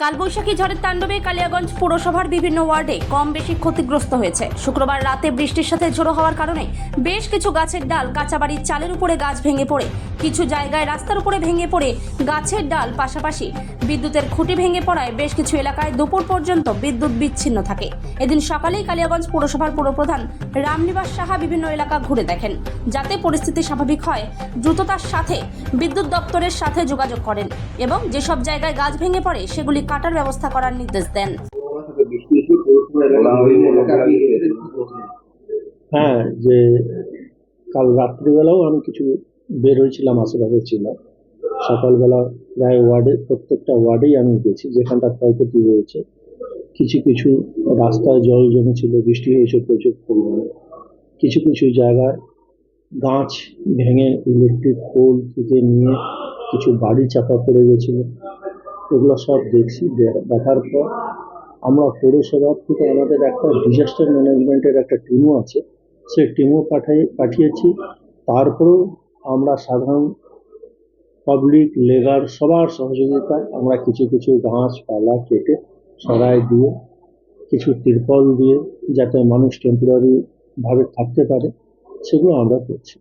কালবৈশাখী ঝড়ের তাণ্ডবে কালিয়াগঞ্জ পৌরসভার বিভিন্ন ওয়ার্ডে কম বেশি ক্ষতিগ্রস্ত হয়েছে। শুক্রবার রাতে বৃষ্টির সাথে ঝোড়ো হওয়ার কারণে বেশ কিছু গাছের ডাল কাঁচা বাড়ির চালের উপরে গাছ ভেঙে পড়ে, কিছু জায়গায় রাস্তার উপরে ভেঙে পড়ে গাছের ডাল, পাশাপাশি বিদ্যুতের খুঁটি ভেঙে পড়ায় বেশ কিছু এলাকায় দুপুর পর্যন্ত বিদ্যুৎ বিচ্ছিন্ন থাকে। এদিন সকালেই কালিয়াগঞ্জ পৌরসভার পৌরপ্রধান রামনিবাস সাহা বিভিন্ন এলাকা ঘুরে দেখেন, যাতে পরিস্থিতি স্বাভাবিক হয় দ্রুততার সাথে বিদ্যুৎ দপ্তরের সাথে যোগাযোগ করেন এবং যেসব জায়গায় গাছ ভেঙে পড়ে সেগুলি কাটার ব্যবস্থা করার নির্দেশ দেন। হ্যাঁ, যে কাল রাত্রিবেলাও আমি কিছু বের হয়েছিলাম, আশেপাশে ছিল। সকালবেলা প্রায় প্রত্যেকটা ওয়ার্ডেই আমি গেছি যেখানটা ক্ষয়ক্ষতি হয়েছে। কিছু কিছু রাস্তায় জল জমেছিল, বৃষ্টি হয়েছে প্রচুর পরিমাণে। কিছু কিছু জায়গায় গাছ ভেঙে ইলেকট্রিক পোল থেকে নিয়ে কিছু বাড়ি চাপা পড়ে গেছিল। এগুলো সব দেখছি। দেখার পর আমরা পৌরসভার থেকে আমাদের একটা ডিজাস্টার ম্যানেজমেন্টের একটা টিমও আছে, সেই টিমও পাঠিয়েছি। তারপরেও আমরা সাধারণ পাবলিক, লেবার সবার সহযোগিতায় আমরা কিছু কিছু গাছপালা কেটে সরাই দিয়ে, কিছু তিরপল দিয়ে যাতে মানুষ টেম্পোরারি ভাবে থাকতে পারে, সেগুলো আমরা করছি।